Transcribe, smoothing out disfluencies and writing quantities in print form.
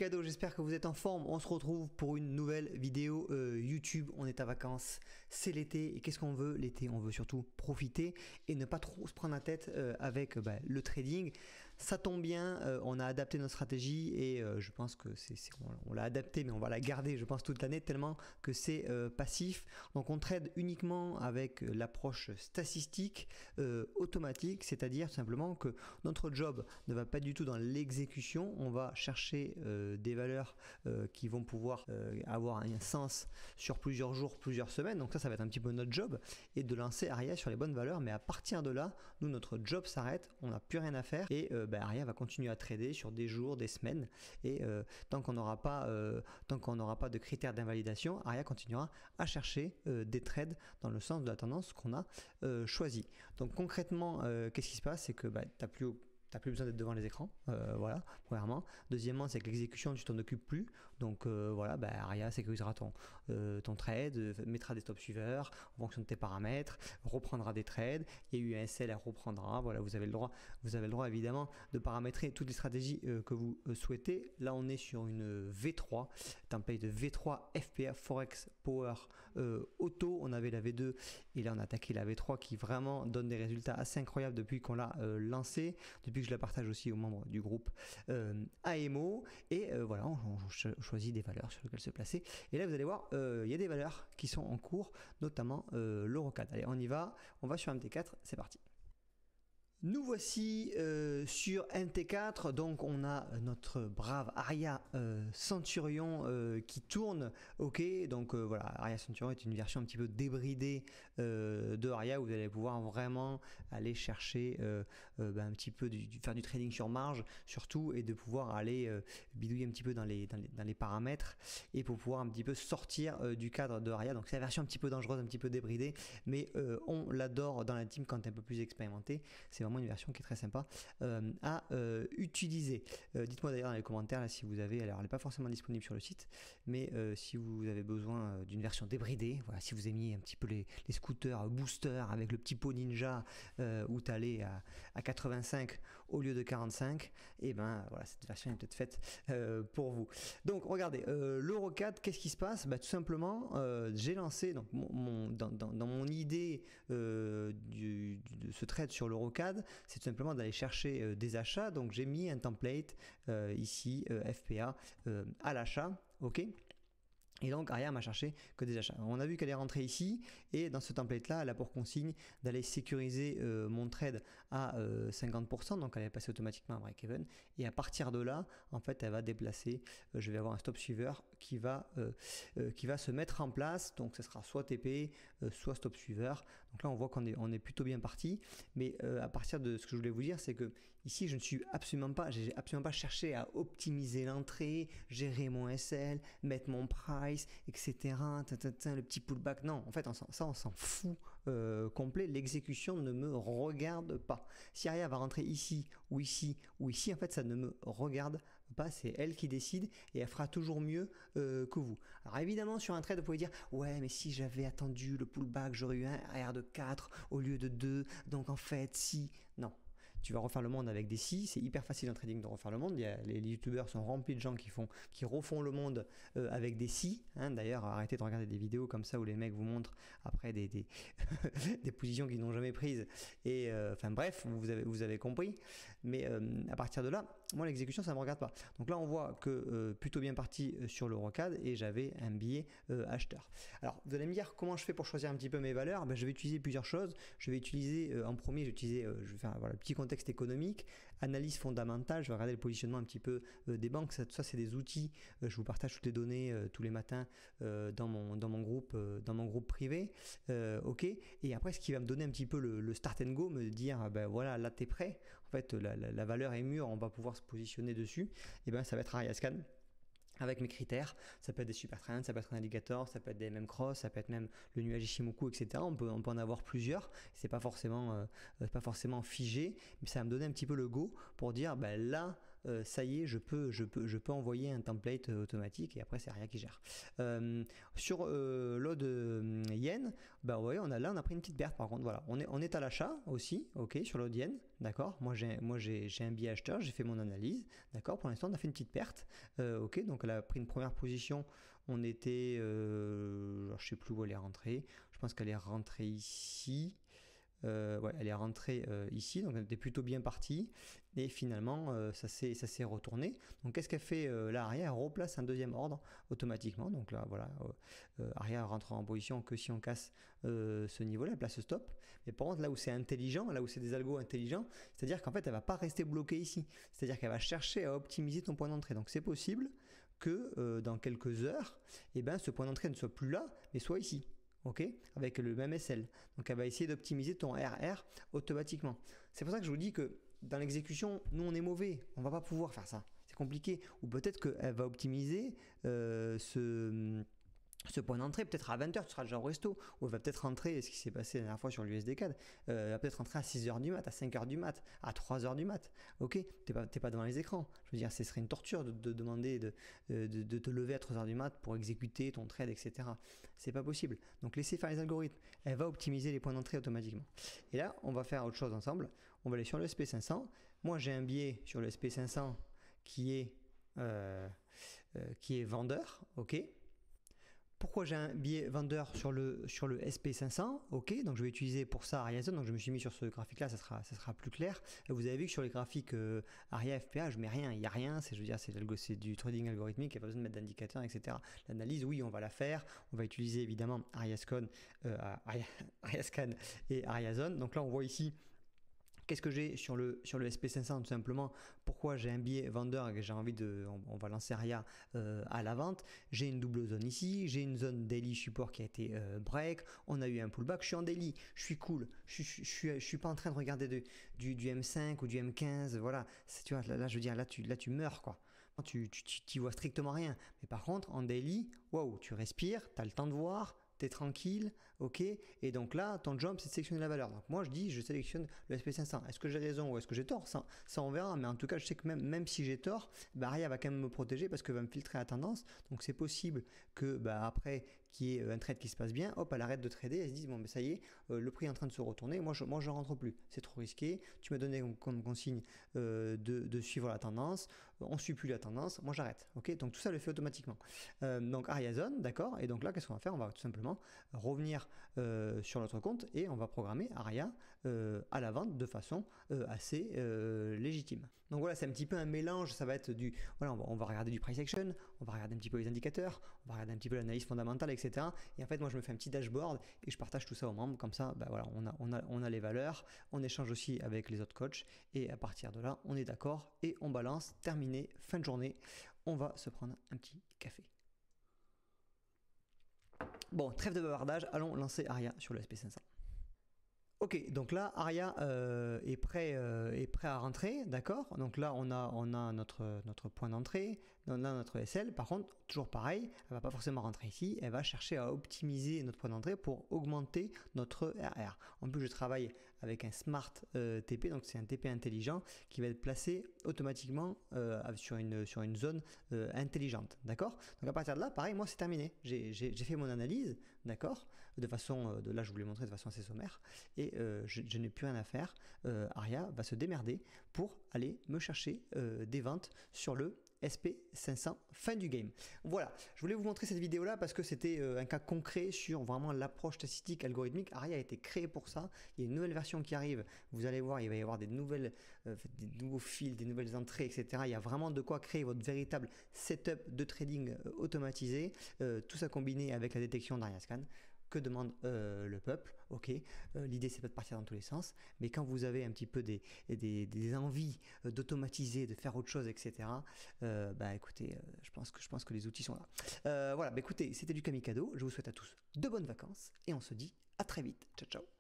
cadeau, j'espère que vous êtes en forme. On se retrouve pour une nouvelle vidéo YouTube. On est à vacances, c'est l'été. Et qu'est-ce qu'on veut l'été? On veut surtout profiter et ne pas trop se prendre la tête avec le trading. Ça tombe bien, on a adapté notre stratégie et je pense que on l'a adapté, mais on va la garder, je pense, toute l'année tellement que c'est passif. Donc on trade uniquement avec l'approche statistique automatique, c'est-à-dire tout simplement que notre job ne va pas du tout dans l'exécution. On va chercher des valeurs qui vont pouvoir avoir un sens sur plusieurs jours, plusieurs semaines. Donc ça va être un petit peu notre job, et de lancer Aria sur les bonnes valeurs. Mais à partir de là, nous, notre job s'arrête, on n'a plus rien à faire, et Aria va continuer à trader sur des jours, des semaines, et tant qu'on n'aura pas de critères d'invalidation, Aria continuera à chercher des trades dans le sens de la tendance qu'on a choisi. Donc concrètement, qu'est-ce qui se passe? C'est que t'as plus besoin d'être devant les écrans, voilà, premièrement. Deuxièmement, c'est que l'exécution, tu t'en occupes plus. Donc voilà, Aria sécurisera ton trade, mettra des stop suiveurs en fonction de tes paramètres, reprendra des trades. Il y a eu un SL, elle reprendra. Voilà, vous avez le droit évidemment de paramétrer toutes les stratégies que vous souhaitez. Là, on est sur une V3, template de V3 FPA Forex Power Auto. On avait la V2 et là on a attaqué la V3 qui vraiment donne des résultats assez incroyables depuis qu'on l'a lancé, depuis que je la partage aussi aux membres du groupe AMO, et voilà, on choisit des valeurs sur lesquelles se placer. Et là vous allez voir, il y a des valeurs qui sont en cours, notamment l'Eurocad. Allez, on y va, on va sur MT4, c'est parti. Nous voici sur MT4, donc on a notre brave Aria Centurion qui tourne, ok, donc voilà, Aria Centurion est une version un petit peu débridée de Aria, où vous allez pouvoir vraiment aller chercher un petit peu faire du trading sur marge surtout, et de pouvoir aller bidouiller un petit peu dans les paramètres, et pour pouvoir un petit peu sortir du cadre de Aria. Donc c'est la version un petit peu dangereuse, un petit peu débridée, mais on l'adore dans la team quand un peu plus expérimenté. C'est une version qui est très sympa à utiliser. Dites-moi d'ailleurs dans les commentaires là, si vous avez, alors elle n'est pas forcément disponible sur le site, mais si vous avez besoin d'une version débridée, voilà, si vous aimiez un petit peu les scooters booster avec le petit pot ninja où tu allais à 85 au lieu de 45, et ben voilà, cette version est peut-être faite pour vous. Donc regardez, l'Eurocad, qu'est-ce qui se passe? Tout simplement, j'ai lancé donc dans mon idée de ce trade sur l'Eurocad, c'est tout simplement d'aller chercher des achats. Donc j'ai mis un template ici, FPA à l'achat, ok. Et donc Aria m'a cherché que des achats. On a vu qu'elle est rentrée ici, et dans ce template là elle a pour consigne d'aller sécuriser mon trade à 50%, donc elle est passée automatiquement à break-even, et à partir de là en fait elle va déplacer, je vais avoir un stop suiveur qui va se mettre en place. Donc ce sera soit TP, soit stop suiveur. Donc là on voit qu'on est plutôt bien parti, mais à partir de ce que je voulais vous dire, c'est que ici j'ai absolument pas cherché à optimiser l'entrée, gérer mon SL, mettre mon price, etc. Le petit pullback. Non, en fait, on s'en fout complet. L'exécution ne me regarde pas. Si Aria va rentrer ici, ou ici, ou ici, en fait, ça ne me regarde pas. C'est elle qui décide, et elle fera toujours mieux que vous. Alors évidemment, sur un trade, vous pouvez dire ouais, mais si j'avais attendu le pullback, j'aurais eu un AR de 4 au lieu de 2. Donc en fait, si. Non. Tu vas refaire le monde avec des si, c'est hyper facile en trading de refaire le monde. Les youtubeurs sont remplis de gens qui refont le monde avec des si. Hein. D'ailleurs, arrêtez de regarder des vidéos comme ça où les mecs vous montrent après des des positions qu'ils n'ont jamais prises. Et enfin bref, vous avez compris. Mais à partir de là, moi l'exécution ça me regarde pas. Donc là on voit que plutôt bien parti sur l'Eurocad, et j'avais un billet acheteur. Alors vous allez me dire comment je fais pour choisir un petit peu mes valeurs. Je vais utiliser plusieurs choses. Je vais utiliser en premier, je vais faire voilà, le petit contexte économique, analyse fondamentale, je vais regarder le positionnement un petit peu des banques. Ça c'est des outils, je vous partage toutes les données tous les matins dans mon groupe privé, ok. Et après ce qui va me donner un petit peu le start and go, me dire voilà, là t'es prêt, en fait la valeur est mûre, on va pouvoir se positionner dessus, et ça va être Ariascan avec mes critères. Ça peut être des super trends, ça peut être un indicator, ça peut être des MM cross, ça peut être même le nuage Ishimoku, etc. On peut en avoir plusieurs. C'est pas forcément figé, mais ça va me donner un petit peu le go pour dire là ça y est, je peux envoyer un template automatique et après c'est Aria qui gère. Sur l'ode yen, bah vous voyez, on a pris une petite perte par contre. Voilà, on est à l'achat aussi, ok, sur l'ode yen, d'accord. Moi j'ai un billet acheteur, j'ai fait mon analyse, d'accord. Pour l'instant on a fait une petite perte, ok. Donc elle a pris une première position. On était, je sais plus où elle est rentrée. Je pense qu'elle est rentrée ici. Ouais, elle est rentrée ici, donc elle était plutôt bien partie. Et finalement, ça s'est retourné. Donc qu'est-ce qu'elle fait là, Aria? Elle replace un deuxième ordre automatiquement. Donc là, voilà, Aria rentre en position que si on casse ce niveau-là, elle place stop. Mais par contre, là où c'est intelligent, là où c'est des algos intelligents, c'est-à-dire qu'en fait, elle va pas rester bloquée ici. C'est-à-dire qu'elle va chercher à optimiser ton point d'entrée. Donc c'est possible que dans quelques heures, eh ben, ce point d'entrée ne soit plus là, mais soit ici. Ok, avec le même SL. Donc elle va essayer d'optimiser ton RR automatiquement. C'est pour ça que je vous dis que dans l'exécution, nous on est mauvais, on va pas pouvoir faire ça. C'est compliqué. Ou peut-être qu'elle va optimiser ce point d'entrée, peut-être à 20h, tu seras déjà au resto, ou elle va peut-être rentrer, ce qui s'est passé la dernière fois sur l'USD-CAD, elle va peut-être rentrer à 6h du mat, à 5h du mat, à 3h du mat, ok, t'es pas devant les écrans, je veux dire, ce serait une torture de demander de te lever à 3h du mat pour exécuter ton trade, etc. C'est pas possible, donc laissez faire les algorithmes, elle va optimiser les points d'entrée automatiquement. Et là, on va faire autre chose ensemble, on va aller sur le SP500, moi j'ai un biais sur le SP500 qui est vendeur, ok. Pourquoi j'ai un biais vendeur sur le SP500? Ok, donc je vais utiliser pour ça AriaZone. Donc je me suis mis sur ce graphique-là, ça sera plus clair. Vous avez vu que sur les graphiques Aria FPA, je mets rien, il n'y a rien. Je veux dire, c'est du trading algorithmique, il n'y a pas besoin de mettre d'indicateurs, etc. L'analyse, oui, on va la faire. On va utiliser évidemment Ariascan et AriaZone. Donc là, on voit ici. Qu'est-ce que j'ai sur le SP500 tout simplement? Pourquoi j'ai un biais vendeur et que j'ai envie on va lancer Aria à la vente? J'ai une double zone ici, j'ai une zone daily support qui a été break, on a eu un pullback, je suis en daily, je suis cool, je suis pas en train de regarder du M5 ou du M15, voilà, tu vois, là je veux dire, là tu meurs quoi. Tu vois strictement rien. Mais par contre, en daily, waouh, tu respires, tu as le temps de voir, tu es tranquille, ok, et donc là, ton job, c'est de sélectionner la valeur. Donc moi, je dis, je sélectionne le SP500. Est-ce que j'ai raison ou est-ce que j'ai tort? Ça, on verra, mais en tout cas, je sais que même si j'ai tort, bah, Aria va quand même me protéger parce qu'elle va me filtrer la tendance. Donc c'est possible que bah, après, qu'il y ait un trade qui se passe bien, hop, elle arrête de trader, elle se dit, bon, mais ça y est, le prix est en train de se retourner, moi je rentre plus, c'est trop risqué, tu m'as donné comme consigne de suivre la tendance, on ne suit plus la tendance, moi j'arrête, ok, donc tout ça le fait automatiquement. Donc AriaZone, d'accord, et donc là, qu'est-ce qu'on va faire? On va tout simplement revenir sur notre compte et on va programmer Aria à la vente de façon assez légitime. Donc voilà, c'est un petit peu un mélange, ça va être voilà, on va regarder du price action, on va regarder un petit peu les indicateurs, on va regarder un petit peu l'analyse fondamentale, etc. Et en fait, moi je me fais un petit dashboard et je partage tout ça aux membres, comme ça, bah voilà, on a les valeurs, on échange aussi avec les autres coachs et à partir de là, on est d'accord et on balance, terminé, fin de journée, on va se prendre un petit café. Bon, trêve de bavardage, allons lancer Aria sur le SP500. Ok, donc là, Aria est prêt à rentrer, d'accord. Donc là, on a notre point d'entrée, on a notre SL. Par contre, toujours pareil, elle va pas forcément rentrer ici, elle va chercher à optimiser notre point d'entrée pour augmenter notre RR. En plus, je travaille avec un Smart TP, donc c'est un TP intelligent qui va être placé automatiquement sur une zone intelligente, d'accord. Donc à partir de là, pareil, moi c'est terminé. J'ai fait mon analyse, d'accord, de façon, là je vous l'ai montré de façon assez sommaire, et je n'ai plus rien à faire. Aria va se démerder pour aller me chercher des ventes sur le SP500 fin du game. Voilà, je voulais vous montrer cette vidéo là parce que c'était un cas concret sur vraiment l'approche statistique algorithmique. Aria a été créé pour ça. Il y a une nouvelle version qui arrive, vous allez voir, il va y avoir des nouveaux fils, des nouvelles entrées, etc. Il y a vraiment de quoi créer votre véritable setup de trading automatisé, tout ça combiné avec la détection d'Ariascan. Que demande le peuple? Ok, l'idée c'est pas de partir dans tous les sens, mais quand vous avez un petit peu des envies d'automatiser, de faire autre chose, etc. Bah écoutez, je pense que les outils sont là. Voilà, bah écoutez, c'était du Kamikado. Je vous souhaite à tous de bonnes vacances et on se dit à très vite. Ciao ciao.